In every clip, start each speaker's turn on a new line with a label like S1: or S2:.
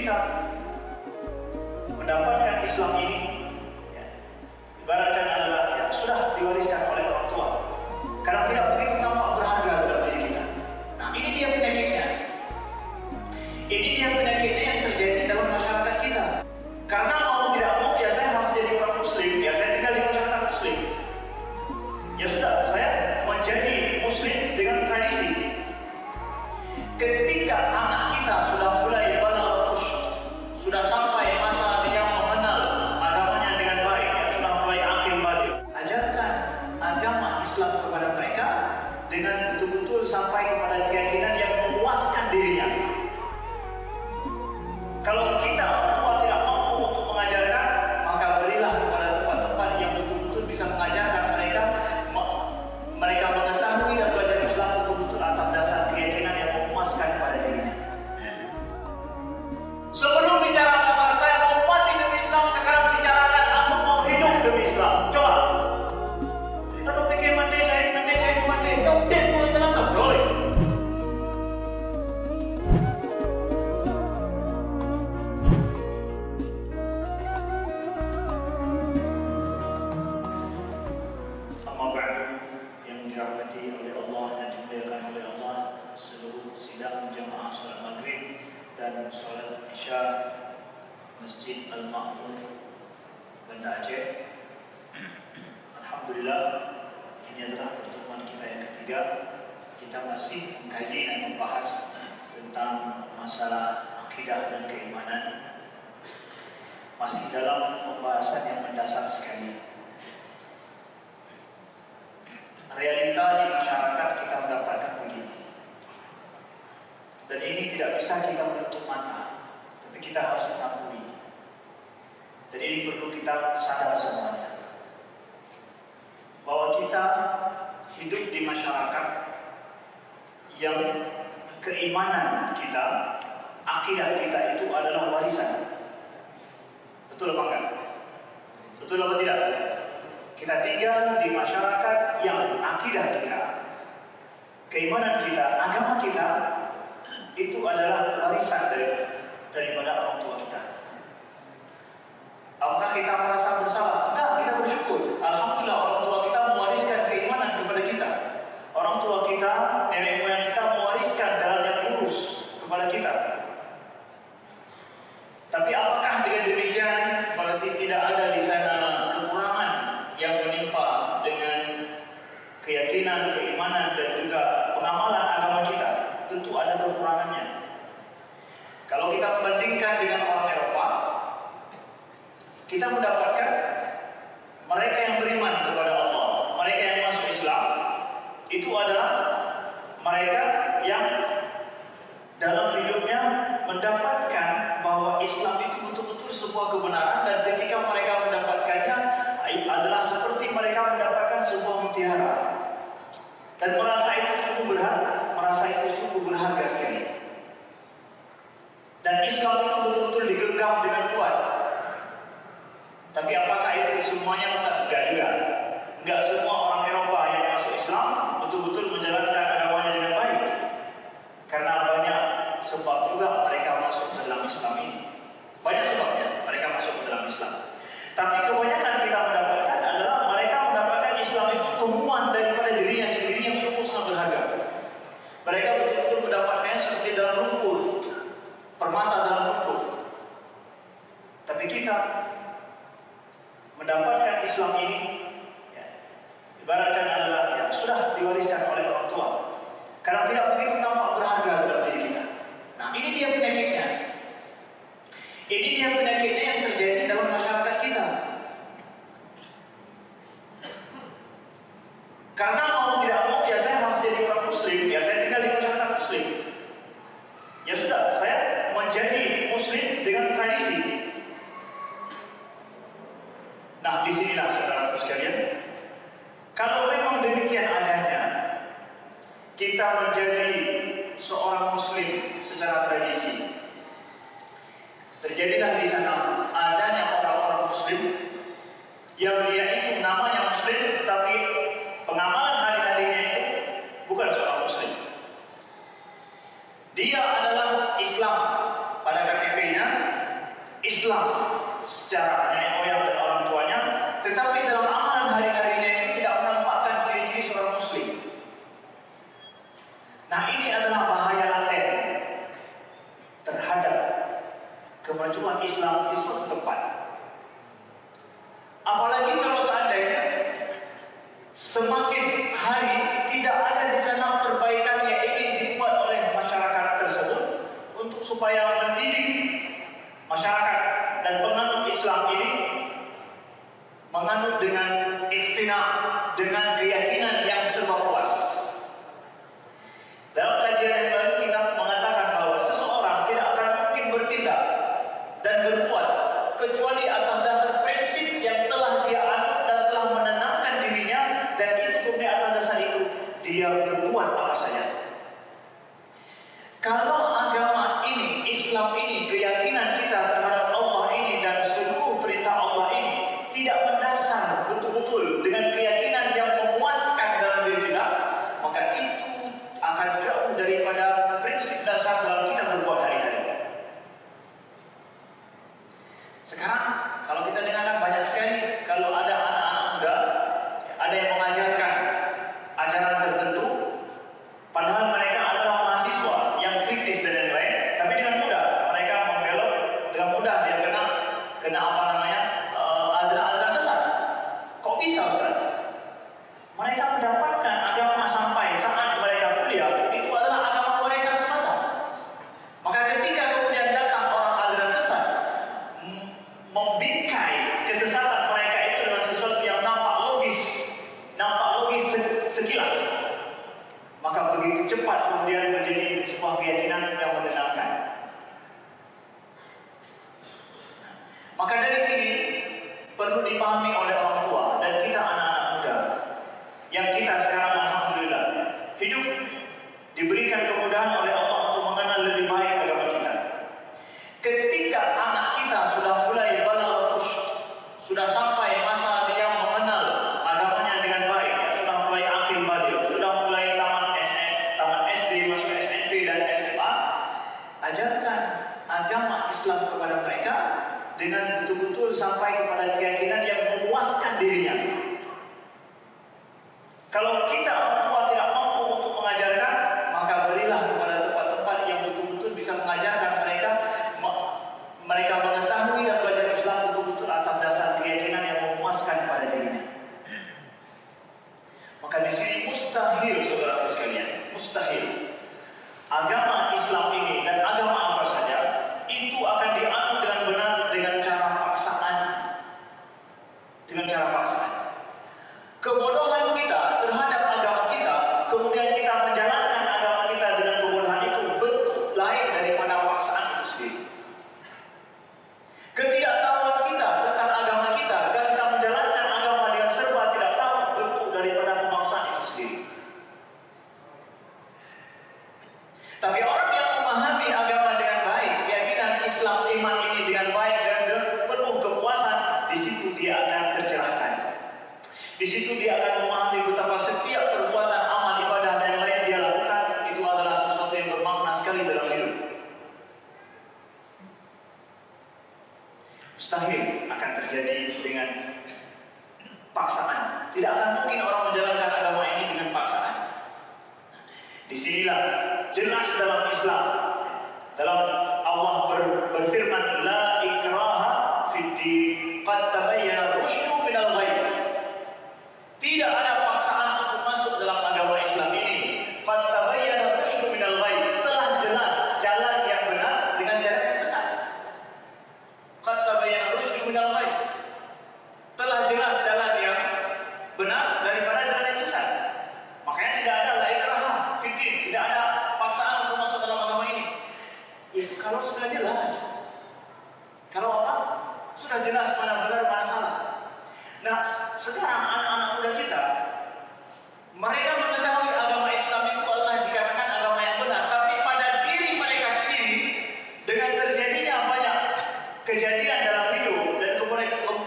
S1: kita mendapatkan Islam ini, ya, ibaratkan adalah ya, sudah diwariskan oleh orang tua, karena tidak begitu tampak berharga dalam diri kita. Nah, ini dia penyakitnya. Ini dia penyakitnya yang terjadi dalam masyarakat kita. Karena mau tidak mau, ya saya harus jadi orang Muslim, ya saya tinggal di masyarakat Muslim. Ya sudah, saya menjadi Muslim dengan tradisi. Ketika anak kita sudah mulai balagh usyur, sudah sampai masa dia mengenal agamanya dengan baik, ya, sudah mulai akil balik, ajarkan agama Islam kepada mereka dengan betul-betul sampai kepada keyakinan yang memuaskan dirinya. Kalau kita orang tidak mampu untuk mengajarkan, maka berilah kepada tempat-tempat yang betul-betul bisa mengajarkan mereka mengetahui dan belajar Islam betul-betul atas dasar keyakinan yang memuaskan kepada dirinya. Sebelum bicara masalah saya mau mati demi Islam, sekarang bicarakan aku mau hidup demi Islam. Coba. Kalau pikir mati saya mati, kau demo dalam boleh. Dirahmati oleh Allah dan dimuliakan oleh Allah, seluruh sidang jamaah salat maghrib dan salat isya Masjid Al-Ma'mun Banda Aceh. Alhamdulillah, ini adalah pertemuan kita yang ketiga. Kita masih mengkaji dan membahas tentang masalah akidah dan keimanan, masih dalam pembahasan yang mendasar sekali. Realita di masyarakat kita mendapatkan begini, dan ini tidak bisa kita menutup mata, tapi kita harus mengakui, dan ini perlu kita sadar semuanya, bahwa kita hidup di masyarakat yang keimanan kita, akidah kita itu adalah warisan. Betul apa enggak? Betul apa tidak? Kita tinggal di masyarakat yang akidah kita, keimanan kita, agama kita itu adalah warisan daripada orang tua kita. Apakah kita merasa bersalah? Enggak, kita bersyukur. Alhamdulillah, orang tua kita mewariskan keimanan kepada kita. Orang tua kita, nenek moyang kita mewariskan jalan yang lurus kepada kita. Tapi apakah dengan demikian berarti tidak ada di sana kekurangan yang menimpa dengan keyakinan, keimanan, dan juga pengamalan agama kita? Tentu ada kekurangannya. Kalau kita membandingkan dengan orang Eropa, kita mendapatkan mereka yang beriman kepada Allah, mereka yang masuk Islam, itu adalah mereka yang dalam hidupnya mendapatkan bahwa Islam itu betul-betul sebuah kebenaran, dan ketika mereka mendapatkannya adalah seperti mereka mendapatkan sebuah mutiara, dan merasa itu sungguh berharga sekali. Dan Islam itu betul-betul digenggam dengan kuat. Tapi apakah itu semuanya? Enggak juga. Enggak semua orang Eropa yang masuk Islam betul-betul menjalankan agamanya dengan baik. Karena banyak sebab juga mereka masuk ke dalam Islam ini. Banyak sebabnya mereka masuk ke dalam Islam. Tapi kebanyakan kita mendapatkan adalah mereka mendapatkan Islam itu temuan daripada dirinya sendiri yang sungguh sangat berharga. Mereka betul-betul mendapatkannya seperti dalam lumpur, permata dalam lumpur. Tapi kita mendapatkan Islam ini, ya, ibaratkan adalah ya, sudah diwariskan oleh orang tua, karena tidak begitu nampak berharga dalam diri kita. Nah, ini dia penyakitnya. Ini dia penyakitnya yang terjadi dalam masyarakat kita. Karena mau tidak mau, ya saya harus jadi orang Muslim, ya saya tinggal di masyarakat Muslim. Ya sudah, saya menjadi Muslim dengan tradisi. Nah, disinilah saudaraku sekalian, kalau memang demikian adanya, kita menjadi seorang Muslim secara tradisi, terjadilah di sana adanya orang-orang Muslim yang dia itu namanya Muslim, tapi pengamalan hari-harinya itu bukan seorang Muslim. Dia adalah Islam pada KTP-nya, Islam secara nenek moyang dan orang tuanya, tetapi dalam amalan hari-harinya itu tidak menampakkan ciri-ciri seorang Muslim. Nah, ini adalah bahaya laten terhadap kemajuan Islam di suatu tempat. Apalagi kalau seandainya semakin hari tidak ada di sana perbaikan yang ingin dibuat oleh masyarakat tersebut untuk supaya mendidik masyarakat dan penganut Islam ini menganut dengan iktina, dengan keyakinan yang serba puas. Dalam kajian yang lalu kita mengatakan bahwa seseorang tidak akan mungkin bertindak dan berbuat kecuali atas dasar prinsip yang telah dia anut dan telah menenangkan dirinya, dan itu kemudian atas dasar itu dia berbuat apa saja. Kalau agama ini, Islam ini, keyakinan kita terhadap Allah ini dan seluruh perintah Allah ini tidak mendasar betul-betul dengan keyakinan yang memuaskan dalam diri kita, maka itu akan jauh daripada prinsip dasar dalam kita berbuat hari-hari. Sekarang kalau kita dengarkan banyak sekali, kalau ada anak-anak muda, ada yang mengajarkan ajaran tertentu, padahal mereka adalah mahasiswa yang kritis dan lain-lain, tapi dengan mudah mereka membelok, dengan mudah dia kena apa namanya aliran sesat. Kok bisa, Ustaz? Mereka mendapatkan agama sampai saat mereka kuliah itu adalah agama warisan semata. Maka ketika kemudian datang orang aliran sesat membingkai kesesatan mereka itu dengan sesuatu yang nampak logis sekilas, maka begitu cepat kemudian menjadi sebuah keyakinan yang menenangkan. Maka dari sini perlu dipahami oleh orang tua dan kita anak-anak muda yang kita sekarang alhamdulillah hidup diberikan kemudahan oleh Allah untuk mengenal lebih baik agama kita. Ketika anak kita sudah mulai balagh rusyd, sudah sampai masa dia mengenal agamanya dengan baik, sudah mulai akil baligh, sudah mulai taman SD, masuk SMP dan SMA, ajarkan agama Islam kepada mereka dengan betul-betul sampai kepada keyakinan yang memuaskan dirinya. Kalau kita orang tua tidak mampu untuk mengajarkan, maka berilah kepada tempat-tempat yang betul-betul bisa mengajarkan mereka mengetahui dan belajar Islam betul-betul atas dasar keyakinan yang memuaskan pada dirinya. Maka di sini mustahil, saudara sekalian, mustahil agama Islam ini dan agama apa saja itu akan dianut dengan benar dengan cara paksaan. Dengan cara paksaan. Kebodohan kita terhadap agama kita, kemudian kita menjalankan agama kita dengan kebodohan itu, bentuk lain daripada paksaan itu sendiri. Ketidaktahuan kita tentang agama kita, agar kita menjalankan agama dengan serba tidak tahu, bentuk daripada pemaksaan itu sendiri. Tapi orang yang memahami agama dengan baik, keyakinan Islam, iman ini dengan baik dan penuh kepuasan, di situ dia akan tercerahkan. Di situ dia akan memahami betapa setiap perbuatan amal ibadah dan lain dia lakukan itu adalah sesuatu yang bermakna sekali dalam hidup. Mustahil akan terjadi dengan paksaan. Tidak akan mungkin orang menjalankan agama ini dengan paksaan. Disinilah jelas dalam Islam, dalam Allah berfirman, la ikraha fid-din, qad tabayyana rusydu minal ghayy. Tidak ada paksaan untuk masuk dalam agama Islam ini. Qad tabayyana rusydu minal ghayy, telah jelas jalan yang benar dengan jalan yang sesat. Qad tabayyana rusydu minal ghayy, telah jelas jalan yang benar daripada jalan yang sesat. Makanya tidak ada la ikraha fid-din, tidak ada paksaan untuk masuk dalam agama ini. Itu kalau sudah jelas. Kalau apa? Sudah jelas mana benar mana salah. Nah, sekarang anak-anak muda kita, mereka mengetahui agama Islam itu adalah dikatakan agama yang benar, tapi pada diri mereka sendiri, dengan terjadinya banyak kejadian dalam hidup dan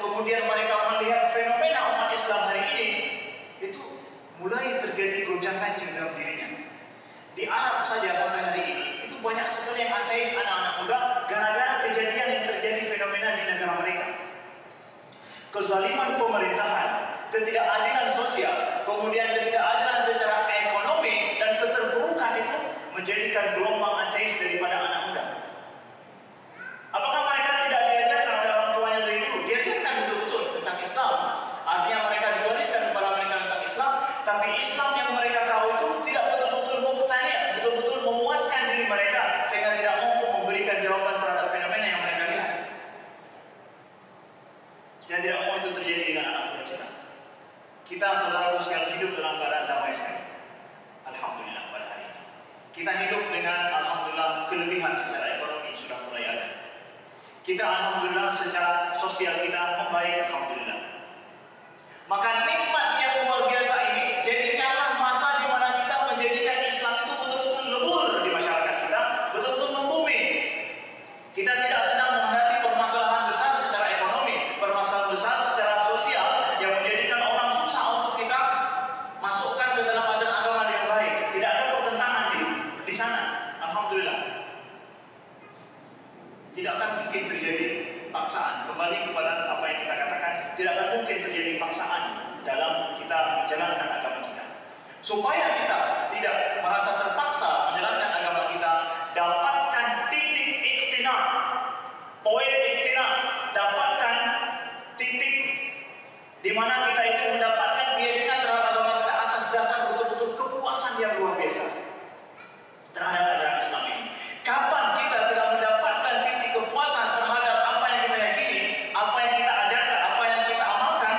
S1: kemudian mereka melihat fenomena umat Islam hari ini, itu mulai terjadi gonjang-ganjing dalam dirinya. Di Arab saja sampai hari ini, itu banyak sekali yang ateis anak-anak muda gara-gara kejadian yang terjadi fenomena sejarah mereka. Kezaliman pemerintahan, ketidakadilan sosial, kemudian ketidakadilan secara ekonomi, dan keterpurukan itu menjadikan gelombang ateis daripada anak muda. Apakah mereka tidak diajarkan oleh orang tuanya dari dulu? Diajarkan betul-betul tentang Islam. Artinya mereka diwariskan kepada mereka tentang Islam, tapi Islam yang mereka tahu itu tidak betul-betul muftani', betul-betul memuaskan diri mereka, sehingga tidak mampu memberikan jawaban terhadap fenomena yang mereka lihat. Kita tidak mau itu terjadi dengan anak muda kita. Kita saudara sekalian hidup dalam keadaan damai sekali. Alhamdulillah pada hari ini. Kita hidup dengan alhamdulillah kelebihan secara ekonomi sudah mulai ada. Kita alhamdulillah secara sosial kita membaik, alhamdulillah. Maka nikmat yang luar biasa ini jadikanlah masa di mana kita menjadikan Islam itu betul-betul lebur di masyarakat kita, betul-betul membumi. Kita tidak sedang menghadapi permasalahan besar secara ekonomi, permasalahan besar secara sosial yang menjadikan orang susah untuk kita masukkan ke dalam ajaran agama yang baik. Tidak ada pertentangan di sana, alhamdulillah. Tidak akan mungkin terjadi paksaan. Kembali kepada apa yang kita katakan, tidak akan mungkin terjadi paksaan dalam kita menjalankan agama kita. Supaya kita tidak merasa terpaksa menjalankan agama kita, dapatkan titik iktina, poin iktina, dapatkan titik di mana kita itu mendapatkan keyakinan terhadap agama kita atas dasar betul-betul kepuasan yang luar biasa terhadap ajaran Islam ini. Kapan kita tidak mendapatkan titik kepuasan terhadap apa yang kita yakini, apa yang kita ajarkan, apa yang kita amalkan,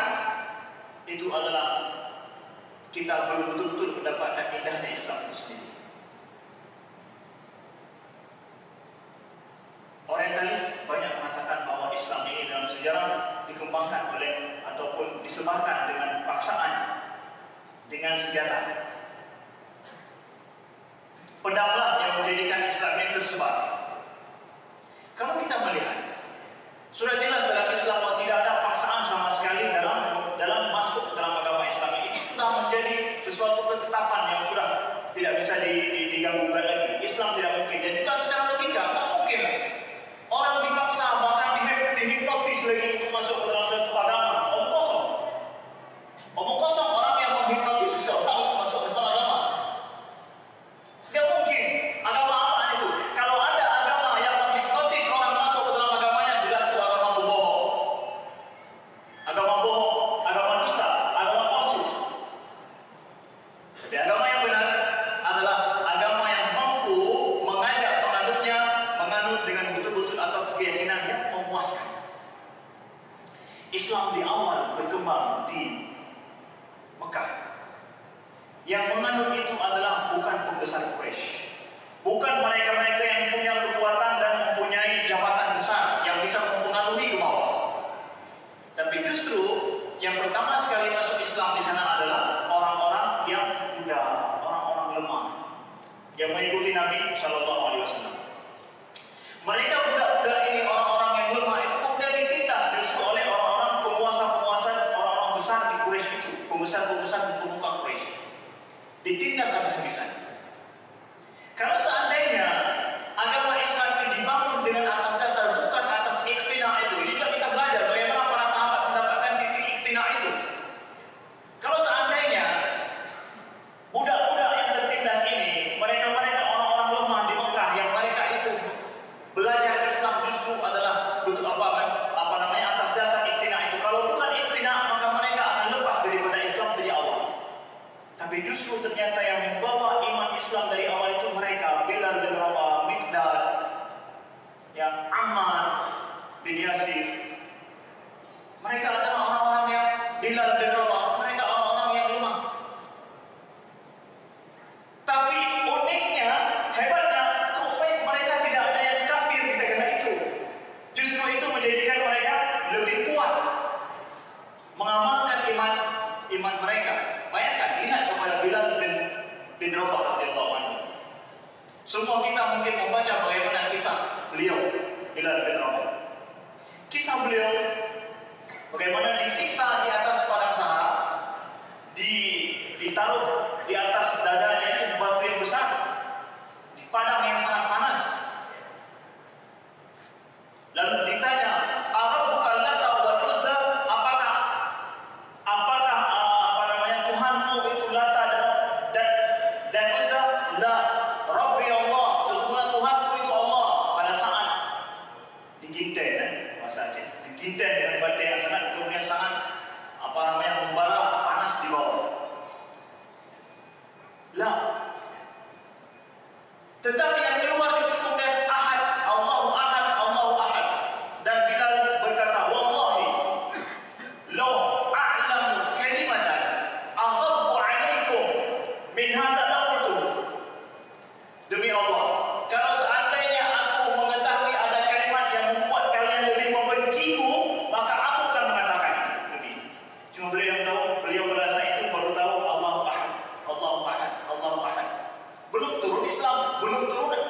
S1: itu adalah kita belum betul-betul mendapatkan indahnya Islam itu sendiri. Orientalis banyak mengatakan bahwa Islam ini dalam sejarah dikembangkan oleh ataupun disebarkan dengan paksaan, dengan senjata. Pedanglah yang menjadikan Islam ini tersebar. Kalau kita melihat, sudah jelas dalam Islam bahwa tidak ada paksaan sama sekali dalam masuk dalam agama Islam ini. Sudah menjadi sesuatu ketetapan yang sudah tidak bisa diganggukan lagi. Islam tidak mungkin, dan juga secara logika tidak mungkin orang dipaksa, bahkan dihipnotis lagi untuk masuk ke dalam suatu agama. Omong kosong. Omong kosong orang yang menghipnotis seseorang untuk masuk ke dalam agama. Tidak mungkin. Agama apa itu? Kalau ada agama yang menghipnotis orang masuk ke dalam agamanya, jelas itu agama bohong. Agama bohong, agama dusta, agama palsu. Tapi agama yang benar adalah agama yang mampu mengajak penganutnya menganut dengan betul-betul atas keyakinan yang memuaskan. Islam di awal berkembang di Mekah. Yang menganut itu adalah bukan pembesar Quraisy, bukan mereka-mereka yang punya kekuatan dan mempunyai jabatan besar yang bisa mempengaruhi ke bawah. Tapi justru yang pertama sekali masuk Islam di sana adalah orang-orang yang muda, orang-orang lemah yang mengikuti Nabi Shallallahu Alaihi Wasallam. Mereka budak-budak ini, orang-orang yang lemah itu kemudian ditindas justru oleh orang-orang penguasa-penguasa, orang-orang besar di Quraisy itu, pembesar-pembesar di pemuka Quraisy. Ditindas habis-habisan. Kalau seandainya agama Islam ini dibangun dengan atas dasar bukan atas iktina itu, juga kita belajar bagaimana para sahabat mendapatkan titik iktina itu. Kalau seandainya budak-budak yang tertindas ini, mereka-mereka orang-orang lemah di Mekah yang mereka itu belajar Islam justru adalah betul apa namanya atas dasar iktina itu. Kalau bukan iktina, maka mereka akan lepas daripada Islam sejak awal. Tapi justru ternyata yang membawa iman Islam dari awal itu mereka, Bilal bin Rabah, Miqdad, yang Ammar bin Yasir. Mereka adalah orang-orang yang Bilal bin Rabah, mereka orang-orang yang lemah. Tapi uniknya, hebatnya, mereka tidak ada yang kafir di negara itu. Justru itu menjadikan mereka lebih kuat mengamalkan iman mereka. Bayangkan, lihat kepada Bilal bin Rabah radhiyallahu anhu. Semua kita mungkin membaca bagaimana kisah beliau, Bilal bin Rabah. Kisah beliau bagaimana disiksa di atas padang Sahara, ditaruh di atas dadanya itu batu yang besar, di padang yang sangat panas. Lalu ditanya, Arab bukan diginten, bahasa Aceh, diginten dengan badai yang sangat kemudian sangat membara panas di bawah. Lah, tetapi yang keluar justru kemudian Ahad, Allahu Ahad, Allahu Ahad. Dan Bilal berkata, wallahi, law a'lamu kalimatan aghaddu 'alaikum min hadha laqultu. Demi Allah, kalau seandainya aku mengetahui ada kalimat yang membuat kalian lebih membenciku, maka aku akan mengatakan lebih. Cuma beliau yang tahu, beliau pada saat itu baru tahu Allahu Ahad, Allahu Ahad, Allahu Ahad. Belum turun Islam, belum turun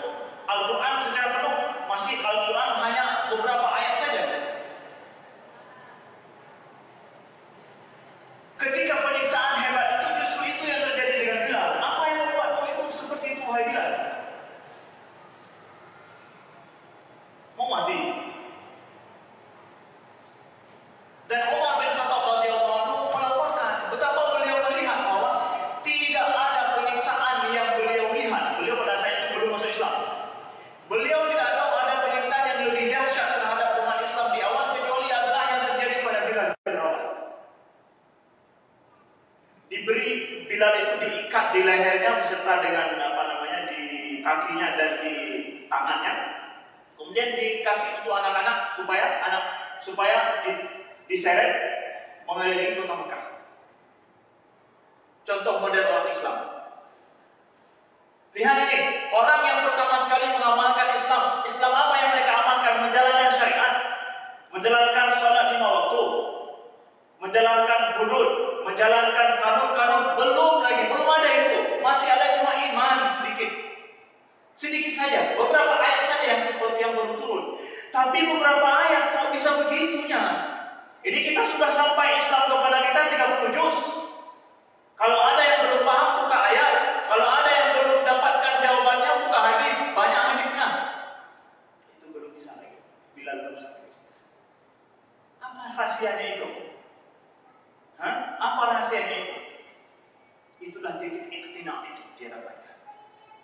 S1: Al-Quran secara penuh, masih Al-Quran hanya beberapa ayat saja. Ketika penyiksaan hebat itu, justru itu yang terjadi dengan Bilal. Apa yang membuatmu itu seperti itu, wahai Bilal? Mau mati? Dan Umar bin Khattab radhiyallahu anhu melaporkan betapa beliau melihat bahwa tidak ada penyiksaan yang beliau lihat. Beliau pada saat itu belum masuk Islam. Beliau tidak tahu ada penyiksaan yang lebih dahsyat terhadap umat Islam di awal kecuali adalah yang terjadi pada Bilal bin Rabah. Bilal itu diikat di lehernya beserta dengan di kakinya dan di tangannya. Kemudian dikasih untuk anak-anak supaya diseret mengelilingi kota Mekah. Contoh model orang Islam. Lihat ini, orang yang pertama sekali mengamalkan Islam. Islam apa yang mereka amalkan? Menjalankan syariat, menjalankan sholat 5 waktu, menjalankan hudud, menjalankan kanun-kanun. Belum ada itu. Masih ada cuma iman sedikit saja. Beberapa ayat saja yang baru turun. Tapi beberapa ayat kok bisa begitunya? Ini kita sudah sampai Islam kepada kita 30 juz. Kalau ada yang belum paham, buka ayat. Kalau ada yang belum dapatkan jawabannya, buka hadis. Banyak hadisnya. Itu belum bisa lagi. Bilal belum sampai. Apa rahasianya itu? Apa rahasianya itu? Itulah titik iktina itu dia dapatkan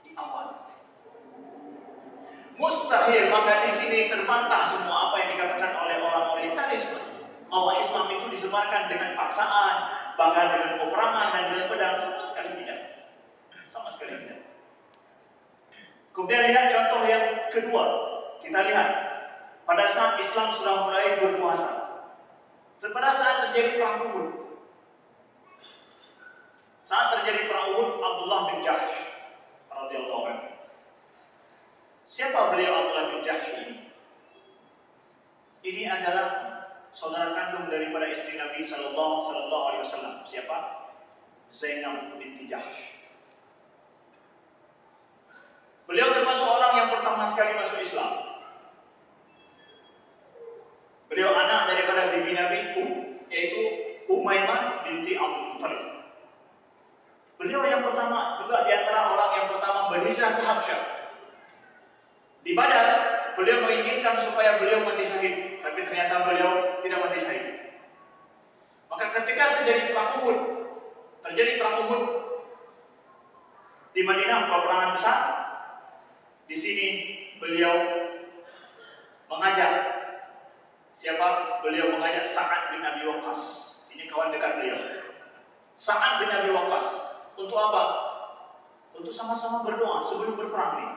S1: di awal. Mustahil, maka di sini terbantah semua apa yang dikatakan oleh orang Orientalisme bahwa Islam itu disebarkan dengan paksaan, bahkan dengan peperangan dan dengan pedang. Sama sekali tidak. Kemudian lihat contoh yang kedua. Kita lihat pada saat Islam sudah mulai berkuasa. Pada saat terjadi perang Uhud. Abdullah bin Jahsh radhiyallahu anhu. Siapa beliau Abdullah bin Jahsh ini? Ini adalah saudara kandung daripada istri Nabi sallallahu alaihi wasallam. Siapa? Zainab binti Jahsh. Beliau termasuk orang yang pertama sekali masuk Islam. Beliau anak daripada bibi Nabi yaitu Umaymah binti Abdul Muttalib. Beliau yang pertama juga di antara orang yang pertama berhijrah ke Habsyah. Di Badar, beliau menginginkan supaya beliau mati syahid, tapi ternyata beliau tidak mati syahid. Maka ketika terjadi perang Uhud di Madinah, peperangan besar. Di sini beliau mengajak siapa? Beliau mengajak Sa'ad bin Abi Waqqas. Ini kawan dekat beliau. Sa'ad bin Abi Waqqas. Untuk apa? Untuk sama-sama berdoa sebelum berperang nih.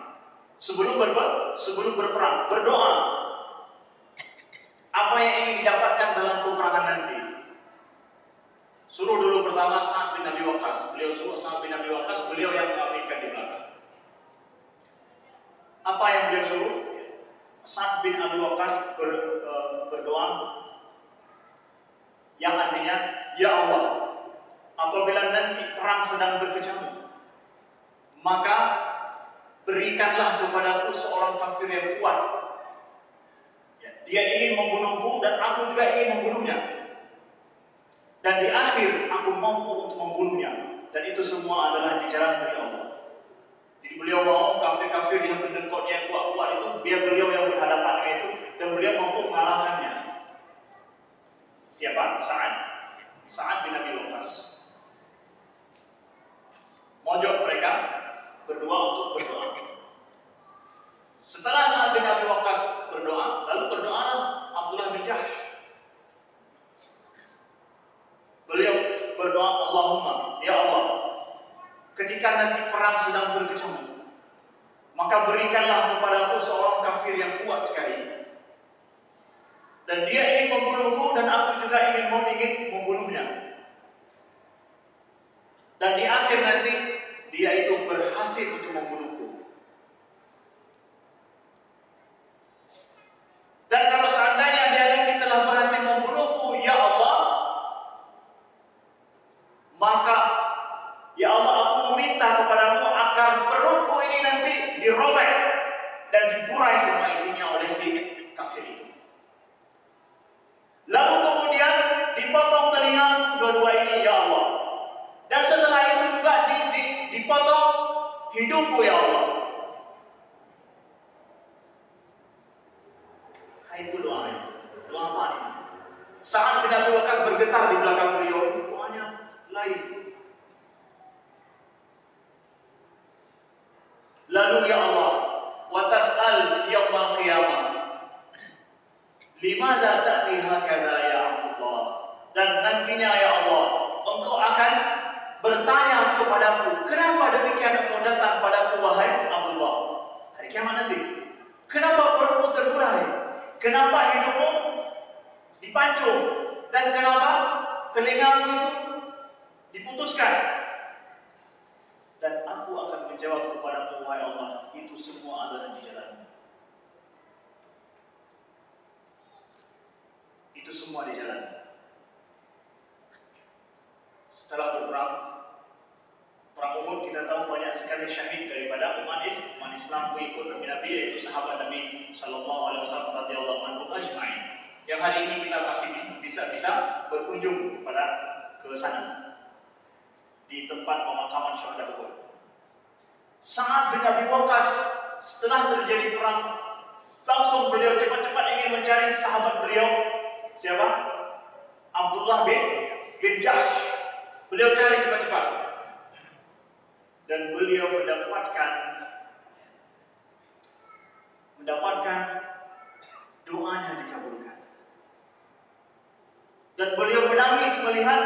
S1: Sebelum berperang, berdoa. Apa yang ingin didapatkan dalam peperangan nanti? Suruh dulu pertama Sa'ad bin Abi Waqqas. Beliau suruh Sa'ad bin Abi Waqqas, beliau yang mengaminkan di belakang. Apa yang beliau suruh? Sa'ad bin Abi Waqqas berdoa yang artinya, ya Allah, apabila nanti perang sedang berkecamuk, maka berikanlah kepadaku seorang kafir yang kuat. Dia ingin membunuhku dan aku juga ingin membunuhnya. Dan di akhir aku mampu untuk membunuhnya. Dan itu semua adalah di jalan dari Allah. Jadi beliau mau kafir-kafir yang berdengkotnya yang kuat-kuat itu, biar beliau yang berhadapan dengan itu, dan beliau mampu mengalahkannya. Siapa? Sa'ad bin Abi Waqqas. Mojok mereka berdoa untuk berdoa. Setelah Sa'ad bin Abi Waqqas berdoa, lalu berdoa ketika nanti perang sedang berkecamuk, maka berikanlah kepadaku seorang kafir yang kuat sekali. Dan dia ingin membunuhku dan aku juga ingin membunuhnya. Dan di akhir nanti dia itu berhasil untuk membunuhku. Dan kalau seandainya dia nanti telah berhasil membunuhku, ya Allah, maka ya Allah, aku meminta kepadamu agar perutku ini nanti dirobek dan diburai semua isinya oleh si kafir itu. Lalu kemudian dipotong telingamu dua-dua ini, ya Allah. Dan setelah itu juga dipotong hidungku, ya Allah. Hai, itu doanya. Doa apa ini? Saat bin Abi Waqqas bergetar di belakang beliau, doanya lain. Lalu ya Allah, wa tas'al yaumil qiyamah, limadza ta'ti hakadha ya Abdullah? Dan nantinya ya Allah, engkau akan bertanya kepadaku, kenapa demikian engkau datang padaku wahai Abdullah? Hari kiamat nanti. Kenapa perutmu terburai? Kenapa hidungmu dipancung? Dan kenapa telingamu itu diputuskan? Dan aku akan menjawab kepadamu, wahai Allah, itu semua adalah di jalanmu. Itu semua di jalanmu. Setelah berperang, perang Uhud, kita tahu banyak sekali syahid daripada umat Islam mengikut Nabi, yaitu sahabat Nabi Sallallahu Alaihi Wasallam radhiyallahu anhum ajma'in. Yang hari ini kita masih bisa berkunjung ke sana di tempat pemakaman syuhada Uhud. Sa'ad bin Abi Waqqas setelah terjadi perang, langsung beliau cepat-cepat ingin mencari sahabat beliau, siapa? Abdullah bin Jahsh. Beliau cari cepat-cepat. Dan beliau mendapatkan doanya dikabulkan. Dan beliau menangis melihat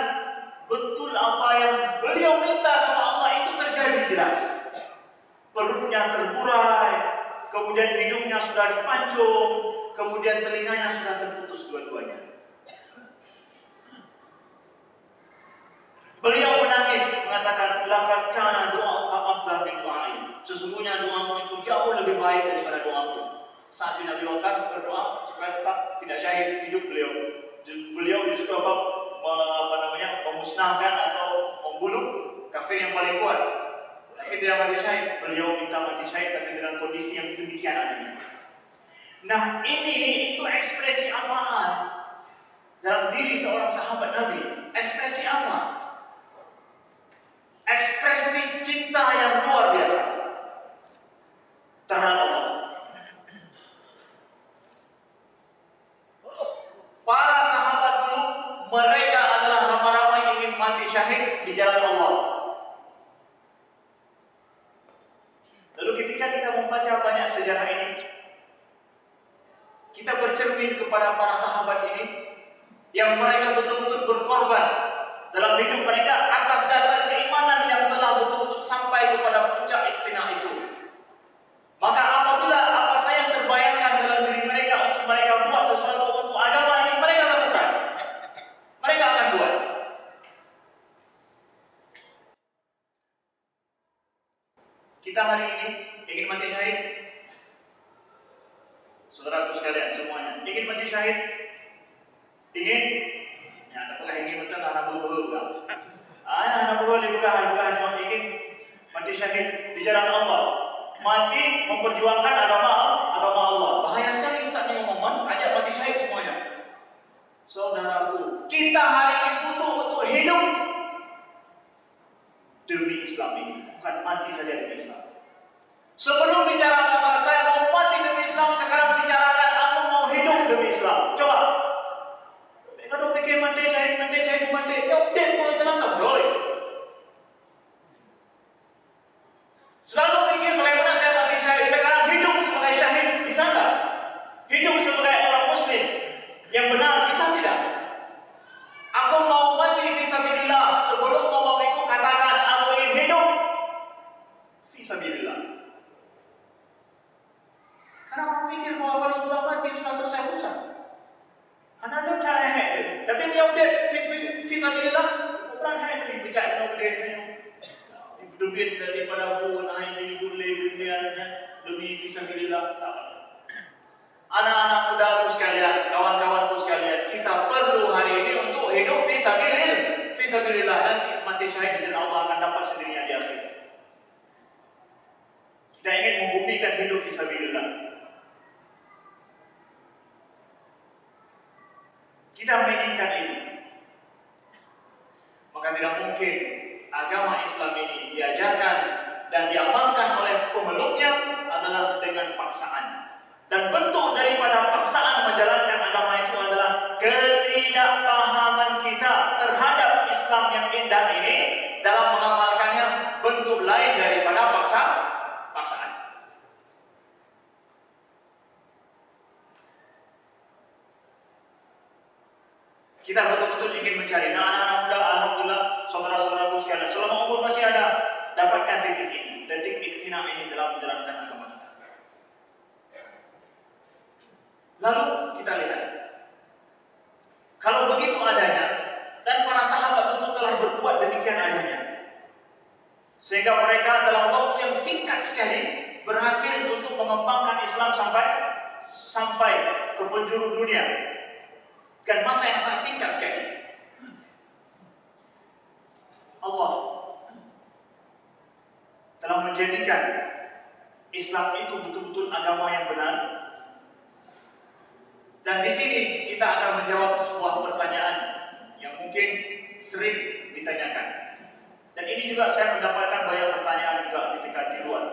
S1: betul apa yang beliau minta sama Allah itu terjadi jelas. Perutnya terburai, kemudian hidungnya sudah dipancung, kemudian telinganya sudah terputus dua-duanya. Beliau menangis mengatakan, laqad kana du'auka afdal min du'ai. Sesungguhnya doamu itu jauh lebih baik daripada doaku. Saat bin Abi Waqqas berdoa supaya tetap tidak syahid hidup beliau. Beliau disuruh memusnahkan atau membunuh kafir yang paling kuat. Tapi tidak mati syahid. Beliau minta mati syahid tapi dengan kondisi yang demikian adanya. Nah, itu ekspresi apaan dalam diri seorang sahabat Nabi? Ekspresi apa? Ekspresi cinta yang luar biasa terhadap Allah. Para sahabat dulu, mereka adalah ramai-ramai ingin mati syahid di jalan Allah. Lalu ketika kita membaca banyak sejarah ini, kita bercermin kepada para sahabat ini yang mereka betul-betul berkorban dalam hidup mereka atas dasar keimanan yang telah betul-betul sampai kepada puncak ikhtina itu. Maka apabila apa saja yang terbayangkan dalam diri mereka untuk mereka buat sesuatu untuk agama ini, mereka lakukan. Mereka akan buat. Kita hari ini ingin mati syahid. Saudaraku sekalian semuanya, ingin mati syahid? Ingin? Ya, apakah ingin betul anak buah? Anak buah bukan ingin mati syahid di jalan Allah. Mati memperjuangkan agama Allah. Bahaya sekali Ustaz ini ngomong, ajak mati syahid semuanya. Saudaraku, kita hari ini butuh untuk hidup demi Islam ini, bukan mati saja demi Islam. Sebelum bicara masalah saya mau mati demi Islam, sekarang bicarakan aku mau hidup demi Islam. Coba. Kalau pikir mati syahid, ya udah boleh tenang tak boleh. Selalu pikir bagaimana saya mati syahid, sekarang hidup sebagai syahid, bisa enggak? Hidup sebagai orang muslim yang benar, bisa tidak? Aku mau mati fisabilillah, sebelum ngomong itu katakan aku ingin hidup yang udah fisabilillah, ukuran hai beli becak yang udah lebih daripada bukan hai beli boleh dunianya demi fisabilillah. Anak-anak mudaku sekalian, kawan-kawanku sekalian, kita perlu hari ini untuk hidup fisabilillah, nanti mati syahid dan Allah akan dapat sendirinya di akhirat. Kita ingin membumikan hidup fisabilillah. Kita menginginkan ini. Maka tidak mungkin agama Islam ini diajarkan dan diamalkan oleh pemeluknya adalah dengan paksaan. Dan bentuk daripada paksaan menjalankan agama itu adalah ketidakpahaman kita terhadap Islam yang indah ini dalam mengamalkannya, bentuk lain daripada paksaan. Kita betul-betul ingin mencari. Nah, anak-anak muda, alhamdulillah, saudara-saudaraku sekalian, selama umur masih ada, dapatkan titik ini, titik iktina ini dalam menjalankan agama kita. Lalu kita lihat, kalau begitu adanya, dan para sahabat tentu telah berbuat demikian adanya, sehingga mereka dalam waktu yang singkat sekali berhasil untuk mengembangkan Islam sampai ke penjuru dunia. Dan masa yang sangat singkat sekali. Allah telah menjadikan Islam itu betul-betul agama yang benar. Dan di sini kita akan menjawab sebuah pertanyaan yang mungkin sering ditanyakan. Dan ini juga saya mendapatkan banyak pertanyaan juga ketika di luar.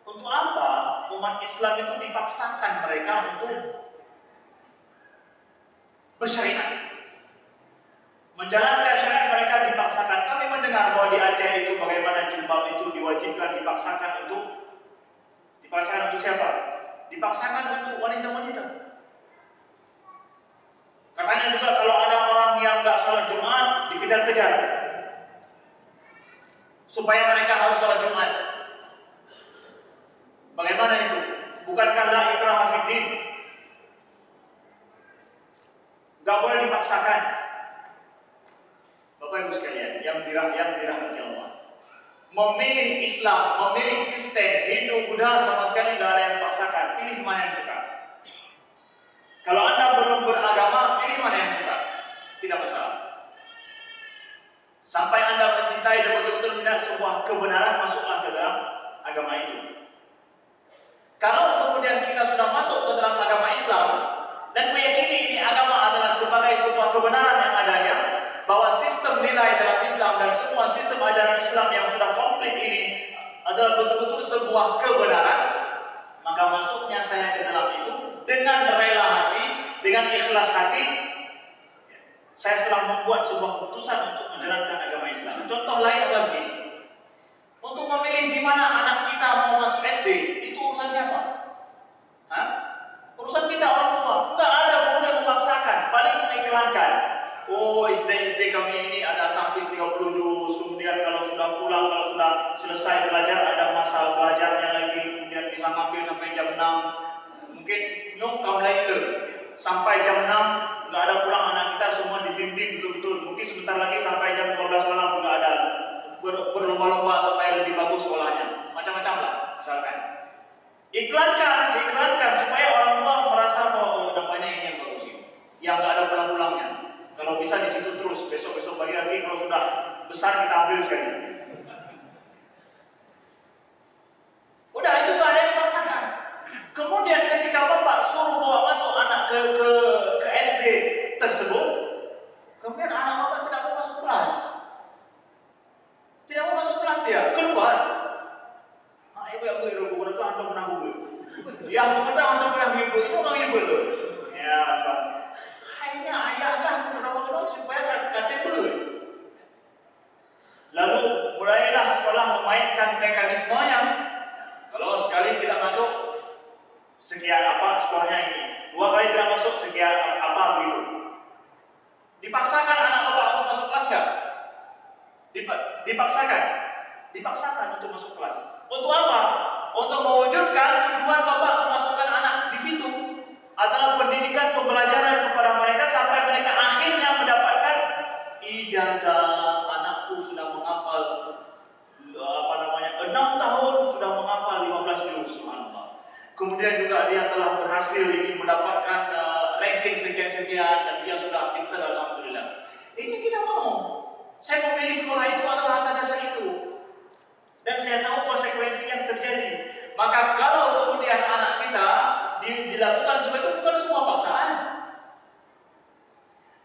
S1: Untuk apa umat Islam itu dipaksakan mereka untuk bersyariat, menjalankan syariat mereka dipaksakan. Kami mendengar bahwa di Aceh itu bagaimana jilbab itu diwajibkan, dipaksakan untuk siapa? Dipaksakan untuk wanita-wanita. Katanya juga kalau ada orang yang nggak sholat Jumat dikejar-kejar supaya mereka harus sholat Jumat. Bagaimana itu? Bukankah la ikraha fid din? Gak boleh dipaksakan. Bapak Ibu sekalian yang dirahmati Allah, memilih Islam, memilih Kristen, Hindu, Buddha sama sekali gak ada yang paksakan. Pilih mana yang suka. Kalau Anda belum beragama, pilih mana yang suka. Tidak masalah. Sampai Anda mencintai dan betul-betul melihat sebuah kebenaran, masuklah ke dalam agama itu. Kalau kemudian kita sudah masuk ke dalam agama Islam dan meyakini ini agama adalah sebagai sebuah kebenaran yang adanya, bahwa sistem nilai dalam Islam dan semua sistem ajaran Islam yang sudah komplit ini adalah betul-betul sebuah kebenaran, maka masuknya saya ke dalam itu dengan rela hati, dengan ikhlas hati. Saya telah membuat sebuah keputusan untuk menjalankan agama Islam. Contoh lain adalah begini. Untuk memilih di mana anak kita mau masuk SD, itu urusan siapa? Hah? Urusan kita orang tua. Enggak ada guru yang memaksakan, paling mengiklankan. Oh, SD kami ini ada tahfidz 30 juz, kemudian kalau sudah pulang, kalau sudah selesai belajar ada masa belajarnya lagi, kemudian bisa ngambil sampai jam 6. Mungkin kamu lagi dulu. Sampai jam 6 enggak ada pulang, anak kita semua dibimbing betul-betul. Mungkin sebentar lagi sampai jam 12 malam enggak ada. Berlomba-lomba supaya lebih bagus sekolahnya. Macam-macam lah, misalkan. Diiklankan supaya orang tua merasa bahwa nampaknya ini yang bagus ini, yang nggak ada pulang-pulangnya. Kalau bisa di situ terus, besok pagi lagi kalau sudah besar kita ambil sekali. Udah itu nggak ada yang paksakan. Kemudian ketika bapak suruh bawa masuk anak ke SD tersebut, kemudian anak bapak tidak mau masuk kelas, dia keluar. Ibu yang begitu, bukan anda pernah begitu. Yang anda pernah begitu, itu orang ibu tu. Ya, Pak. Hanya ayah dah pernah begitu supaya kata dulu. Lalu mulailah sekolah memainkan mekanismenya. Kalau sekali tidak masuk, sekian apa skornya ini. 2 kali tidak masuk, sekian apa begitu. Dipaksakan anak bapak untuk masuk kelas enggak? Dipaksakan untuk masuk kelas. Untuk apa? Untuk mewujudkan tujuan bapak memasukkan anak di situ adalah pendidikan pembelajaran kepada mereka sampai ijazah, anakku sudah menghafal 6 tahun sudah menghafal 15 juz, subhanallah. Kemudian juga dia telah berhasil ini mendapatkan ranking sekian-sekian dan dia sudah pintar, alhamdulillah. Ini tidak mau. Saya memilih sekolah itu adalah atas dasar itu. Dan saya tahu konsekuensi yang terjadi. Maka kalau kemudian anak kita dilakukan seperti itu, bukan semua paksaan.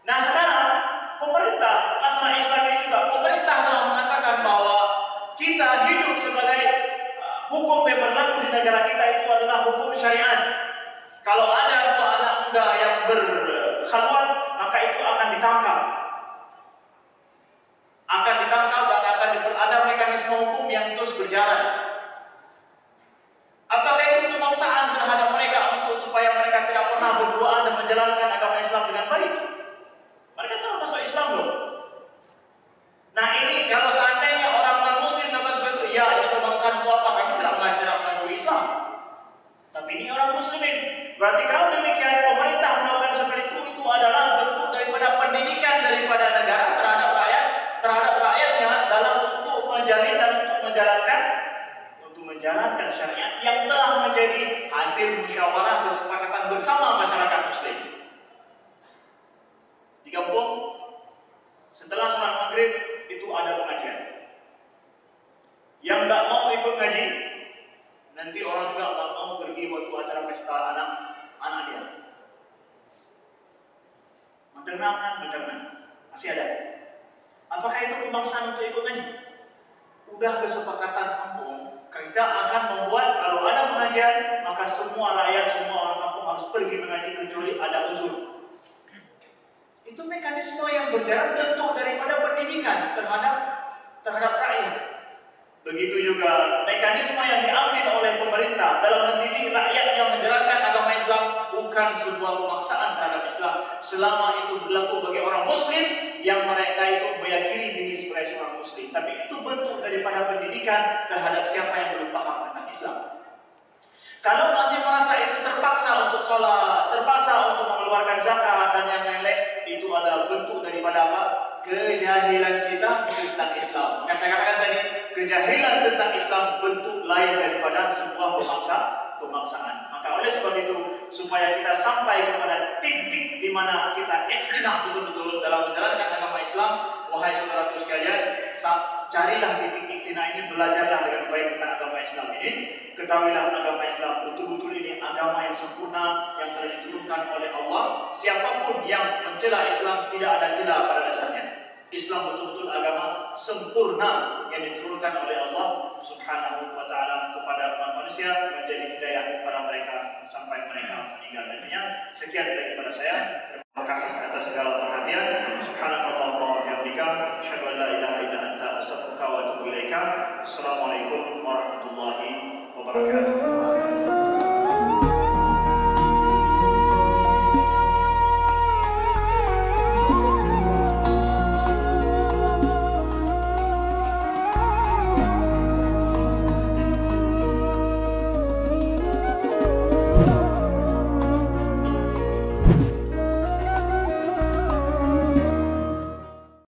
S1: Nah sekarang pemerintah, masalah Islam ini juga, pemerintah telah mengatakan bahwa kita hidup sebagai hukum yang berlaku di negara kita itu adalah hukum syariat. Kalau ada dua anak muda yang berkhalwat, maka itu akan ditangkap. Akan ditangkap dan akan ada mekanisme hukum yang terus berjalan. Apakah itu pemaksaan terhadap mereka untuk supaya mereka tidak pernah berdoa dan menjalankan agama Islam dengan baik? Mereka telah masuk Islam loh. Nah ini kalau seandainya orang non-muslim dapat sesuatu, ya itu pemaksaan untuk apa? Kami tidak mengakui Islam. Tapi ini orang muslimin. Berarti kalau demikian pemerintah melakukan seperti itu adalah bentuk daripada pendidikan daripada negara terhadap rakyatnya dalam untuk menjalin dan untuk menjalankan syariat yang telah menjadi hasil musyawarah kesepakatan bersama masyarakat muslim. Di kampung setelah sholat maghrib itu ada pengajian. Yang nggak mau ikut ngaji, nanti orang juga nggak mau pergi waktu acara pesta anak dia. Mentenang, masih ada. Apakah itu pemaksaan untuk ikut ngaji? Udah kesepakatan kampung, kita akan membuat kalau ada pengajian, maka semua rakyat, semua orang kampung harus pergi mengaji kecuali ada uzur. Itu mekanisme yang berjalan bentuk daripada pendidikan terhadap rakyat. Begitu juga mekanisme yang diambil oleh pemerintah dalam mendidik rakyat yang menjalankan agama Islam bukan sebuah pemaksaan terhadap Islam. Selama itu berlaku bagi orang Muslim yang mereka itu meyakini diri sebagai seorang Muslim. Tapi itu bentuk daripada pendidikan terhadap siapa yang belum paham tentang Islam. Kalau masih merasa itu terpaksa untuk sholat, terpaksa untuk mengeluarkan zakat dan yang lain-lain, itu adalah bentuk daripada apa? Kejahilan kita tentang Islam. Maka saya katakan tadi, kejahilan tentang Islam bentuk lain daripada sebuah pemaksaan. Maka oleh sebab itu, supaya kita sampai kepada titik di mana kita ikhtinah betul-betul dalam menjalankan agama Islam, wahai saudaraku sekalian, carilah titik ikhtinah ini, belajarlah dengan baik tentang agama Islam ini. Ketahuilah agama Islam betul-betul ini agama yang sempurna yang telah diturunkan oleh Allah. Siapapun yang mencela Islam tidak ada celah pada dasarnya. Islam betul-betul agama sempurna yang diturunkan oleh Allah Subhanahu wa taala kepada umat manusia menjadi hidayah kepada mereka sampai mereka meninggal dunia. Sekian daripada saya. Terima kasih atas segala perhatian. Subhanallah wa bihamdika, asyhadu an la ilaha illa anta, astaghfiruka wa atubu ilaika. Assalamualaikum warahmatullahi wabarakatuh.